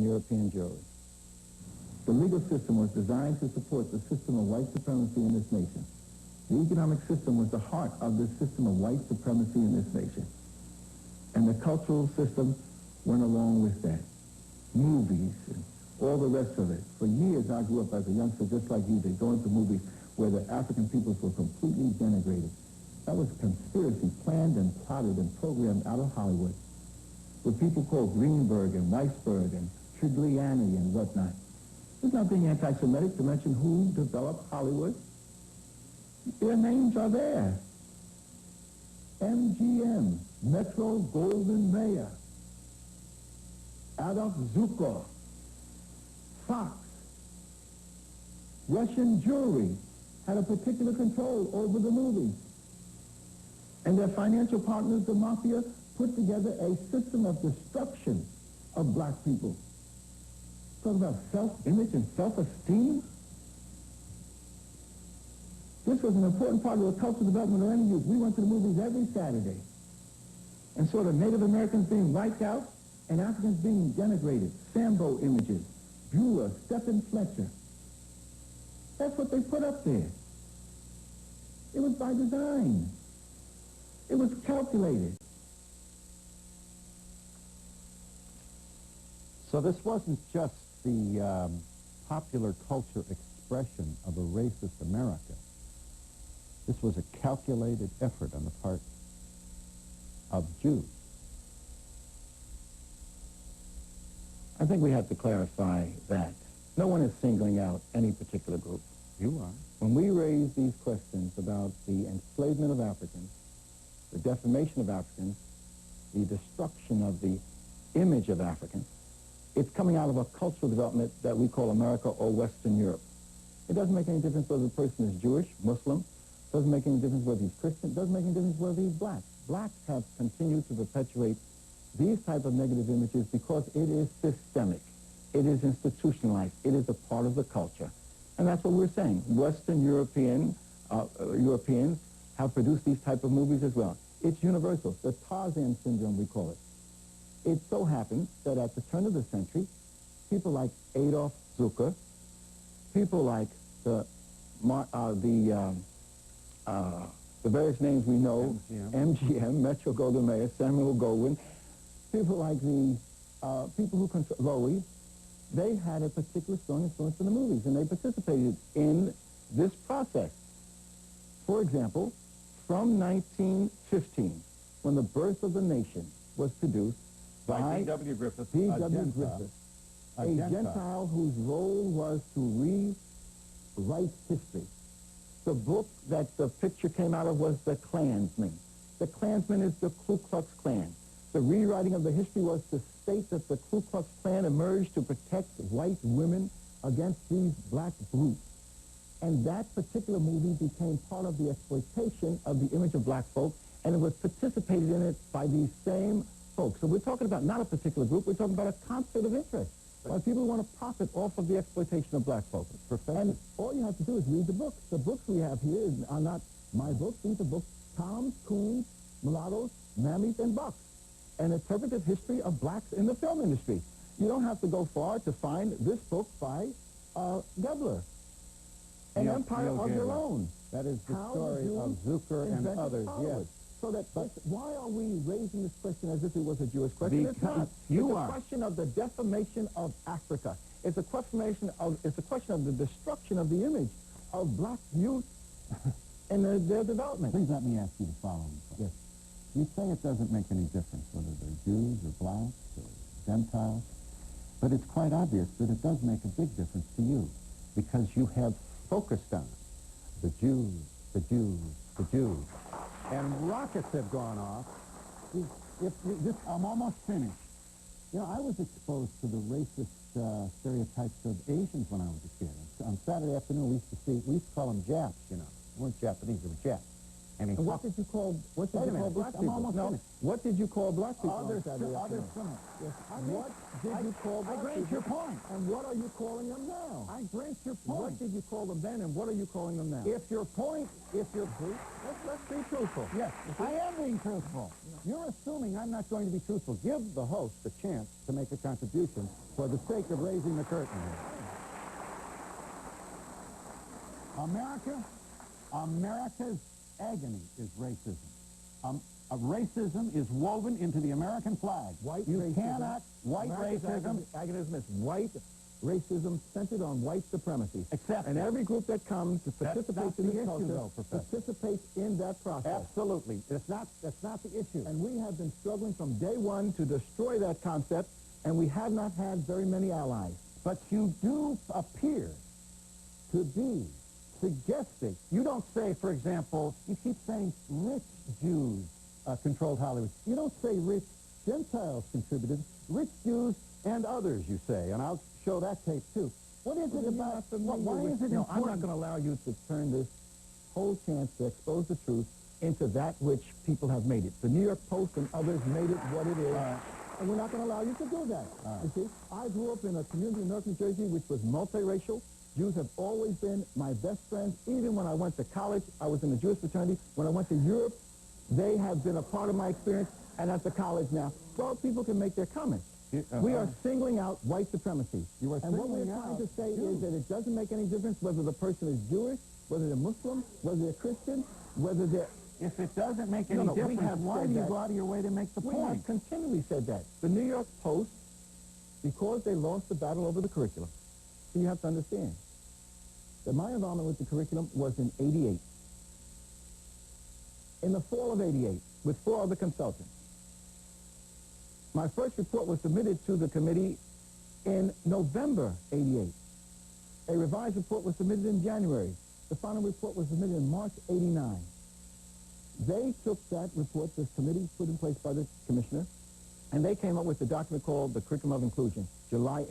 European Jewry. The legal system was designed to support the system of white supremacy in this nation. The economic system was the heart of this system of white supremacy in this nation. And the cultural system went along with that. Movies and all the rest of it. For years, I grew up as a youngster just like you did, going to movies where the African peoples were completely denigrated. That was a conspiracy planned and plotted and programmed out of Hollywood, with people called Greenberg and Weisberg and Trigliani and whatnot. It's not being anti-Semitic to mention who developed Hollywood. Their names are there. MGM, Metro Goldwyn Mayer, Adolf Zukor, Fox. Russian Jewry had a particular control over the movies. And their financial partners, the mafia, put together a system of destruction of black people. Talk about self-image and self-esteem. This was an important part of the cultural development of any youth. We went to the movies every Saturday and saw the Native Americans being wiped out and Africans being denigrated. Sambo images, Bueller, Stephen Fletcher. That's what they put up there. It was by design. It was calculated. So this wasn't just the popular culture expression of a racist America. This was a calculated effort on the part of Jews. I think we have to clarify that. No one is singling out any particular group. You are. When we raise these questions about the enslavement of Africans, the defamation of Africans, the destruction of the image of Africans, it's coming out of a cultural development that we call America or Western Europe. It doesn't make any difference whether the person is Jewish, Muslim, doesn't make any difference whether he's Christian, doesn't make any difference whether he's black. Blacks have continued to perpetuate these type of negative images because it is systemic. It is institutionalized. It is a part of the culture. And that's what we're saying. Western Europeans have produced these type of movies as well. It's universal. The Tarzan syndrome, we call it. It so happens that at the turn of the century, people like Adolf Zukor, people like the various names we know, MGM, Metro Goldwyn Mayer, Samuel Goldwyn, people like the people who control Lowy, they had a particular strong influence in the movies, and they participated in this process. For example, from 1915, when The Birth of the Nation was produced by D.W. Griffith, D.W. Griffith, a Gentile whose role was to rewrite history. The book that the picture came out of was The Klansman. The Klansman is the Ku Klux Klan. The rewriting of the history was to state that the Ku Klux Klan emerged to protect white women against these black brutes. And that particular movie became part of the exploitation of the image of black folk, and it was participated in it by these same folks. So we're talking about not a particular group, we're talking about a conflict of interest. By people who want to profit off of the exploitation of black folk. And all you have to do is read the books. The books we have here are not my books. These are books, Toms, Coons, Mulattoes, Mammies, and Bucks. An interpretive history of blacks in the film industry. You don't have to go far to find this book by Gebler. An Empire of Your Own. That is the story of Zukor and others, yes. So that, why are we raising this question as if it was a Jewish question? It's not. It's a question of the defamation of Africa. It's a question of the destruction of the image of black youth and their development. Please let me ask you the following. Yes. You say it doesn't make any difference whether they're Jews or blacks or Gentiles, but it's quite obvious that it does make a big difference to you because you have focused on the Jews, the Jews, the Jews. And rockets have gone off. I'm almost finished. You know, I was exposed to the racist stereotypes of Asians when I was a kid. On Saturday afternoon, we used to call them Japs, you know. They weren't Japanese, they were Japs. And And what did you call black people? I'm almost No, finished. what did you call black people on Others Saturday afternoon? similar. Yes. What did you call black I grant people? your point. And what are you calling them now? I grant your point. What did you call them then, and what are you calling them now? If your point, Let's be truthful. yes, I am being truthful. You're assuming I'm not going to be truthful. Give the host a chance to make a contribution for the sake of raising the curtain here. America's agony is racism. Racism is woven into the American flag. White racism Agonism is white racism centered on white supremacy. Except and every group that comes to participate in this culture participates in that process. Absolutely. That's not the issue. And we have been struggling from day one to destroy that concept, and we have not had very many allies. But you do appear to be suggesting. You don't say, for example, you keep saying rich Jews controlled Hollywood. You don't say rich Gentiles contributed. Rich Jews and others, you say. And I'll show that tape, too. What is it about? Why is it important? No, I'm not going to allow you to turn this whole chance to expose the truth into that which people have made it. The New York Post and others made it what it is. And we're not going to allow you to do that. You see, I grew up in a community in North New Jersey which was multiracial. Jews have always been my best friends. Even when I went to college, I was in the Jewish fraternity. When I went to Europe, they have been a part of my experience. And at the college now, well, people can make their comments. We are singling out white supremacy. And what we're trying to say is that it doesn't make any difference whether the person is Jewish, whether they're Muslim, whether they're Christian, whether they're... If it doesn't make any difference, why do you go out of your way to make the point? We have continually said that. The New York Post, because they lost the battle over the curriculum, so you have to understand that my involvement with the curriculum was in 88. In the fall of 88, with 4 other consultants. My first report was submitted to the committee in November 88. A revised report was submitted in January. The final report was submitted in March 89. They took that report, this committee put in place by the commissioner, and they came up with the document called the Curriculum of Inclusion, July